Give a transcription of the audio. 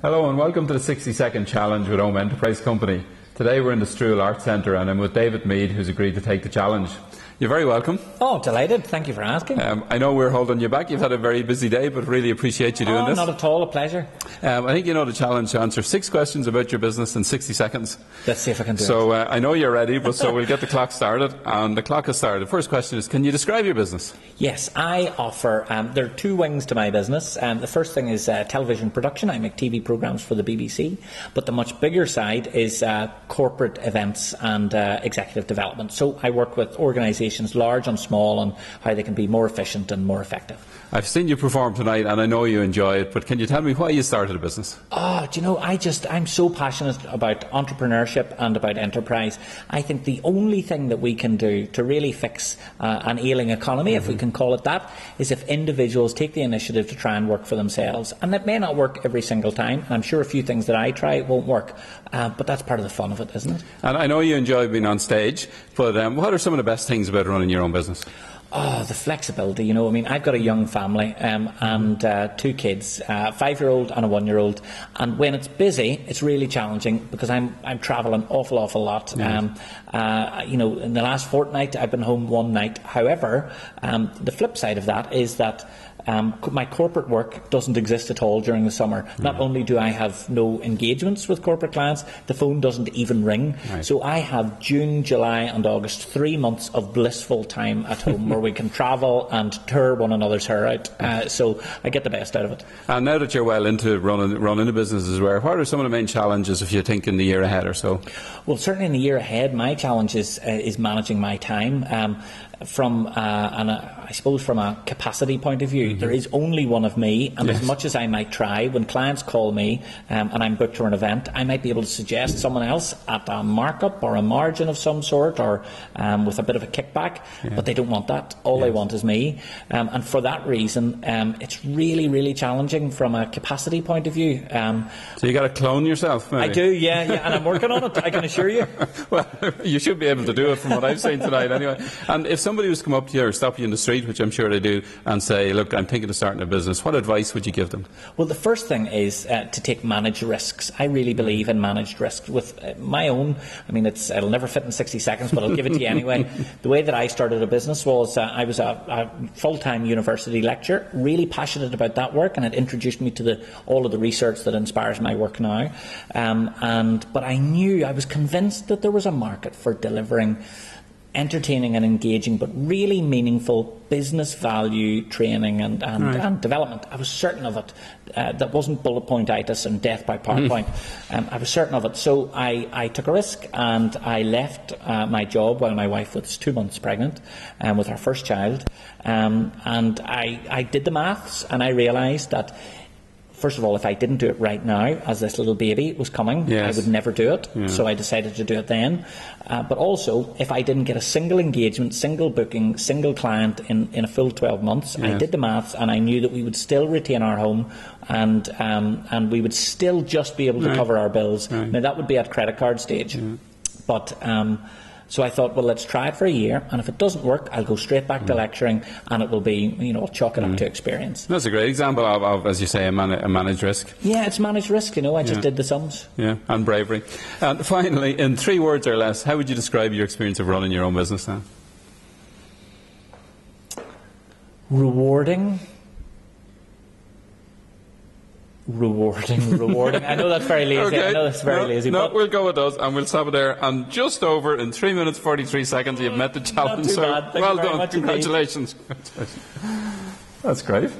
Hello and welcome to the 60-second challenge with Omagh Enterprise Company. Today we're in the Strule Arts Centre and I'm with David Meade, who's agreed to take the challenge. You're very welcome. Oh, delighted. Thank you for asking. I know we're holding you back. You've had a very busy day, but really appreciate you doing this. Not at all. A pleasure. I think you know the challenge to answer 6 questions about your business in 60 seconds. Let's see if I can do it. So I know you're ready, but so we'll get the clock started. And the clock has started. The first question is, can you describe your business? Yes, I offer, there are 2 wings to my business. The first thing is television production. I make TV programmes for the BBC. But the much bigger side is corporate events and executive development. So I work with organisations, large and small, on how they can be more efficient and more effective. I've seen you perform tonight and I know you enjoy it, but can you tell me why you started a business? Oh, do you know, I'm so passionate about entrepreneurship and about enterprise. I think the only thing that we can do to really fix an ailing economy, if we can call it that, is if individuals take the initiative to try and work for themselves. And it may not work every single time, and I'm sure a few things that I try won't work, but that's part of the fun of it, isn't it? And I know you enjoy being on stage, but what are some of the best things about running your own business? Oh, the flexibility, you know. I mean, I've got a young family and 2 kids, a 5-year-old and a 1-year-old. And when it's busy, it's really challenging because I'm travelling an awful lot. You know, in the last fortnight, I've been home 1 night. However, the flip side of that is that my corporate work doesn't exist at all during the summer. Not only do I have no engagements with corporate clients, the phone doesn't even ring. Right. So I have June, July and August, 3 months of blissful time at home where we can travel and tour one another's hair out. So I get the best out of it. And now that you're well into running a business as well, what are some of the main challenges if you think in the year ahead or so? Well, certainly in the year ahead, my challenge is managing my time. I suppose from a capacity point of view, there is only one of me, and as much as I might try, when clients call me and I'm booked for an event, I might be able to suggest someone else at a markup or a margin of some sort, or with a bit of a kickback, but they don't want that. All they want is me, and for that reason, it's really challenging from a capacity point of view. So you got to clone yourself, maybe? I do, yeah, and I'm working on it, I can assure you. Well, you should be able to do it from what I've seen tonight anyway. And if somebody was to come up to you or stop you in the street, which I'm sure they do, and say, look, I'm thinking of starting a business, what advice would you give them? Well, the first thing is to take managed risks. I really believe in managed risks. With my own, I mean, it'll never fit in 60 seconds, but I'll give it to you anyway. The way that I started a business was I was a full-time university lecturer, really passionate about that work, and it introduced me to all of the research that inspires my work now. But I was convinced that there was a market for delivering entertaining and engaging but really meaningful business value training and development. I was certain of it. That wasn't bullet pointitis and death by PowerPoint. I was certain of it. So I took a risk and I left my job while my wife was 2 months pregnant with our first child. And I did the maths and I realised that, first of all, if I didn't do it right now, as this little baby was coming, I would never do it. So I decided to do it then. But also, if I didn't get a single engagement, single booking, single client in a full 12 months, I did the maths and I knew that we would still retain our home and we would still just be able to cover our bills. Now, that would be at credit card stage. But so I thought, well, let's try it for a year, and if it doesn't work, I'll go straight back to lecturing, and it will be, you know, I'll chalk it up to experience. That's a great example of as you say, a managed risk. Yeah, it's managed risk, you know, I just did the sums. Yeah, and bravery. And finally, in 3 words or less, how would you describe your experience of running your own business now? Rewarding. I know that's very lazy. Okay. I know that's very lazy. No, but we'll go with those and we'll stop it there. And just over in 3 minutes 43 seconds, you've met the challenge. Not too bad. Thank well you very done. much Congratulations. That's great.